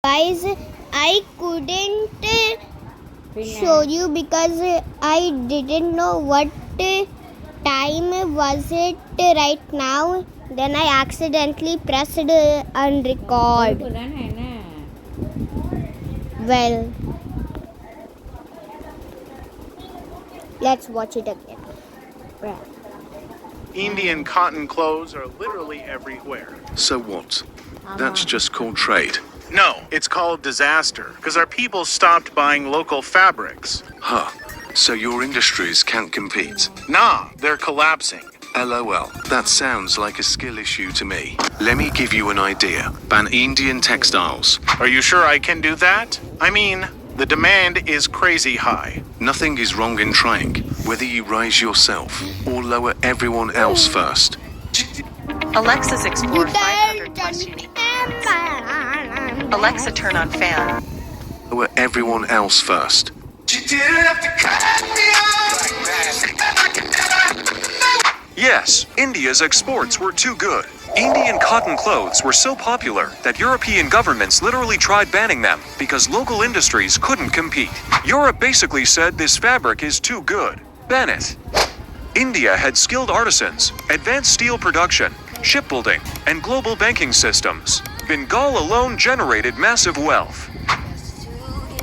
Guys, I couldn't show you because I didn't know what time was it right now. Then I accidentally pressed unrecord. Well, let's watch it again. Indian cotton clothes are literally everywhere. So what? That's just called trade. No, it's called disaster because our people stopped buying local fabrics. Huh. So your industries can't compete. Nah, they're collapsing. LOL. That sounds like a skill issue to me. Let me give you an idea. Ban Indian textiles. Are you sure I can do that? I mean, the demand is crazy high. Nothing is wrong in trying, whether you rise yourself or lower everyone else first. Alexa's explored 500 plus unique commands. Alexa, turn on fan. Lower everyone else first. Yes, India's exports were too good. Indian cotton clothes were so popular that European governments literally tried banning them because local industries couldn't compete. Europe basically said this fabric is too good. Ban it. India had skilled artisans, advanced steel production, shipbuilding, and global banking systems. Bengal alone generated massive wealth.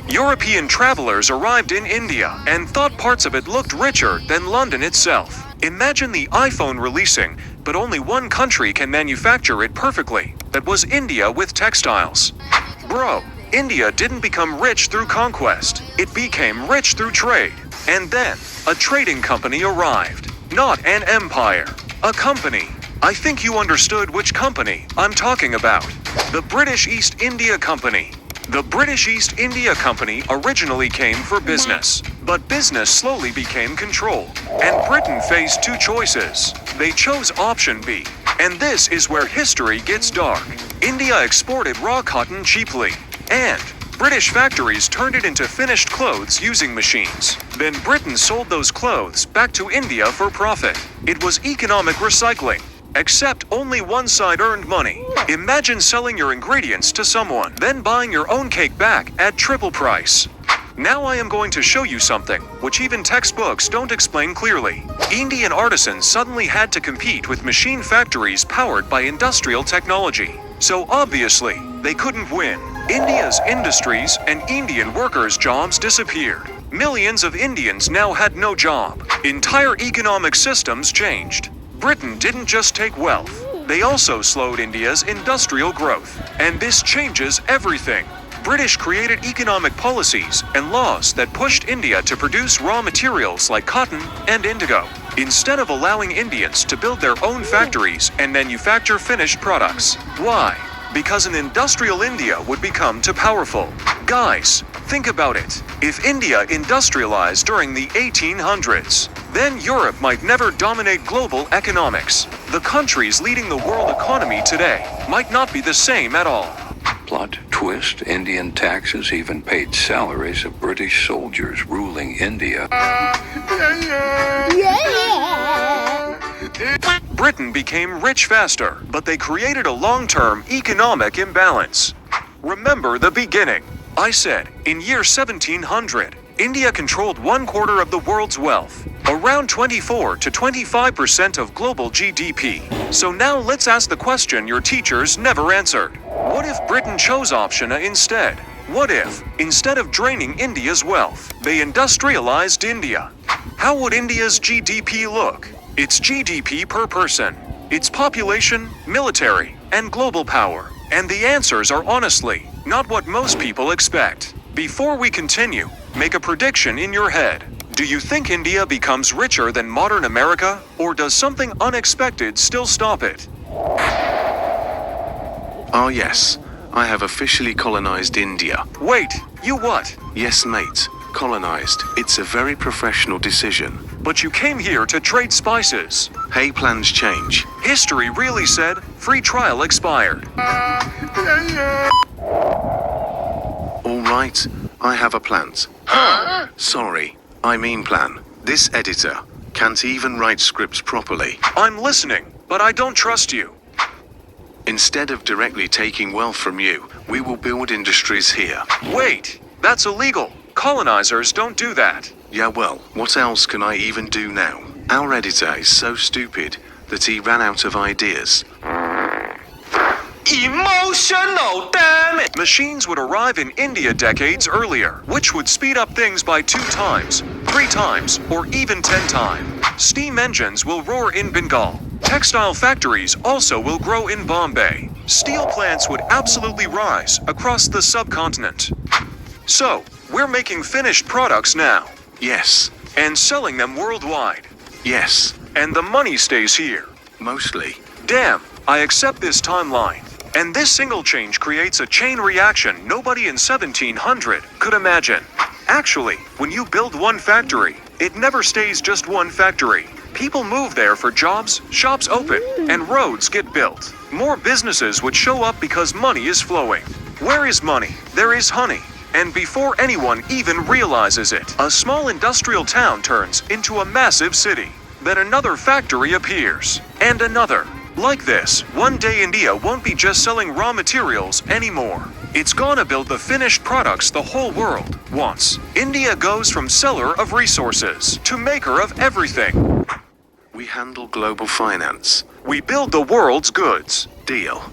European travelers arrived in India and thought parts of it looked richer than London itself. Imagine the iPhone releasing, but only one country can manufacture it perfectly. That was India with textiles. Bro, India didn't become rich through conquest. It became rich through trade. And then, a trading company arrived. Not an empire. A company. I think you understood which company I'm talking about. The British East India Company. The British East India Company originally came for business, but business slowly became control, and Britain faced two choices. They chose option B, and this is where history gets dark. India exported raw cotton cheaply, and British factories turned it into finished clothes using machines. Then Britain sold those clothes back to India for profit. It was economic recycling. Except only one side earned money. Imagine selling your ingredients to someone, then buying your own cake back at triple price. Now I am going to show you something which even textbooks don't explain clearly. Indian artisans suddenly had to compete with machine factories powered by industrial technology. So obviously, they couldn't win. India's industries and Indian workers' jobs disappeared. Millions of Indians now had no job. Entire economic systems changed. Britain didn't just take wealth, they also slowed India's industrial growth. And this changes everything. British created economic policies and laws that pushed India to produce raw materials like cotton and indigo, instead of allowing Indians to build their own factories and manufacture finished products. Why? Because an industrial India would become too powerful. Guys, think about it. If India industrialized during the 1800s, then Europe might never dominate global economics. The countries leading the world economy today might not be the same at all. Plot twist, Indian taxes even paid salaries of British soldiers ruling India. Britain became rich faster, but they created a long-term economic imbalance. Remember the beginning. I said, in year 1700, India controlled 1/4 of the world's wealth, around 24 to 25% of global GDP. So now let's ask the question your teachers never answered. What if Britain chose option A instead? What if, instead of draining India's wealth, they industrialized India? How would India's GDP look? Its GDP per person, its population, military, and global power. And the answers are honestly not what most people expect. Before we continue, make a prediction in your head. Do you think India becomes richer than modern America, or does something unexpected still stop it? Ah yes, I have officially colonized India. Wait, you what? Yes mate, colonized. It's a very professional decision. But you came here to trade spices. Hey, plans change. History really said free trial expired. Alright, I have a plant. Sorry, I mean plan. This editor can't even write scripts properly. I'm listening, but I don't trust you. Instead of directly taking wealth from you, We will build industries here. Wait, that's illegal. Colonizers don't do that. Yeah, well, what else can I even do now? Our editor is so stupid that he ran out of ideas. Emotional, damn it! Machines would arrive in India decades earlier, which would speed up things by 2 times, 3 times, or even 10 times. Steam engines will roar in Bengal. Textile factories also will grow in Bombay. Steel plants would absolutely rise across the subcontinent. So, we're making finished products now, Yes, and selling them worldwide. yes, And the money stays here. mostly. Damn, I accept this timeline. And this single change creates a chain reaction nobody in 1700 could imagine. Actually, when you build one factory, it never stays just one factory. People move there for jobs, shops open, and roads get built. More businesses would show up because money is flowing. Where is money? There is honey. And before anyone even realizes it, a small industrial town turns into a massive city. Then another factory appears. And another. Like this, one day India won't be just selling raw materials anymore. It's gonna build the finished products the whole world wants. India goes from seller of resources to maker of everything. We handle global finance. We build the world's goods. Deal.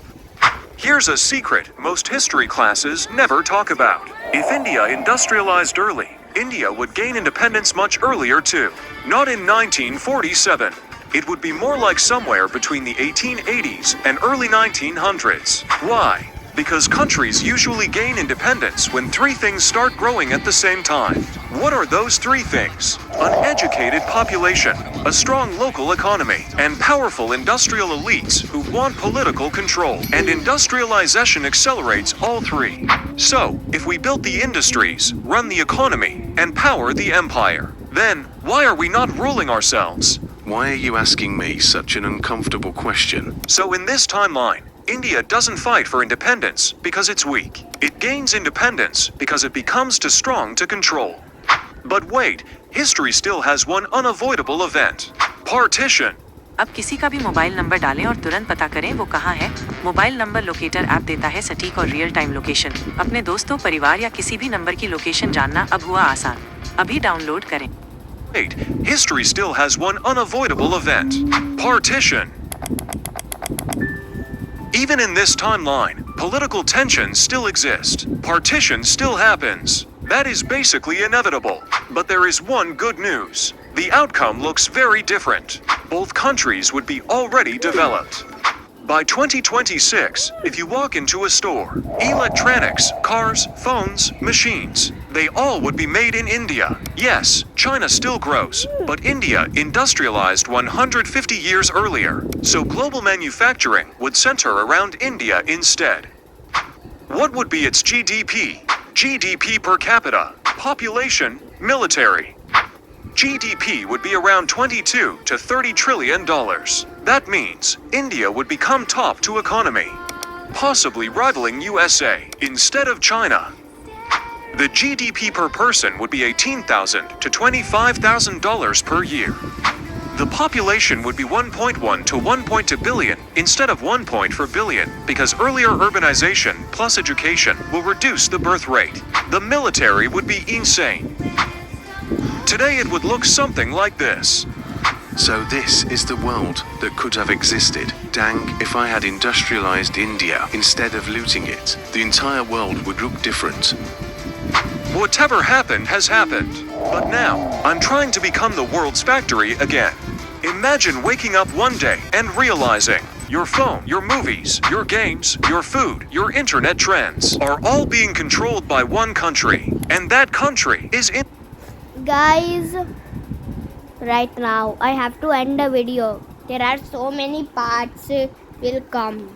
Here's a secret most history classes never talk about. If India industrialized early, India would gain independence much earlier too. Not in 1947. It would be more like somewhere between the 1880s and early 1900s. Why? Because countries usually gain independence when 3 things start growing at the same time. What are those 3 things? An educated population, a strong local economy, and powerful industrial elites who want political control. And industrialization accelerates all 3. So, if we built the industries, run the economy, and power the empire, then why are we not ruling ourselves? Why are you asking me such an uncomfortable question? So in this timeline, India doesn't fight for independence because it's weak. It gains independence because it becomes too strong to control. But wait, history still has one unavoidable event. Partition. अब किसी का भी mobile number डालें और तुरंत पता करें वो कहाँ है। मोबाइल नंबर लोकेटर ऐप देता है सटीक और रियल टाइम लोकेशन। अपने दोस्तों, परिवार या किसी भी नंबर की लोकेशन जानना अब हुआ आसान। अभी डाउनलोड करें। Wait, history still has one unavoidable event. Partition. Even in this timeline, political tensions still exist. Partition still happens. That is basically inevitable. But there is one good news. The outcome looks very different. Both countries would be already developed. By 2026, if you walk into a store, electronics, cars, phones, machines, they all would be made in India. Yes, China still grows, but India industrialized 150 years earlier, so global manufacturing would center around India instead. What would be its GDP? GDP per capita, population, military. GDP would be around 22 to 30 trillion dollars. That means India would become top 2 economy, possibly rivaling USA instead of China. The GDP per person would be $18,000 to $25,000 per year. The population would be 1.1 to 1.2 billion instead of 1 for billion because earlier urbanization plus education will reduce the birth rate. The military would be insane. Today it would look something like this. So this is the world that could have existed. Dang, if I had industrialized India instead of looting it, the entire world would look different. Whatever happened has happened. But now, I'm trying to become the world's factory again. Imagine waking up one day and realizing your phone, your movies, your games, your food, your internet trends are all being controlled by one country. And that country is in... Guys, right now I have to end the video. There are so many parts will come.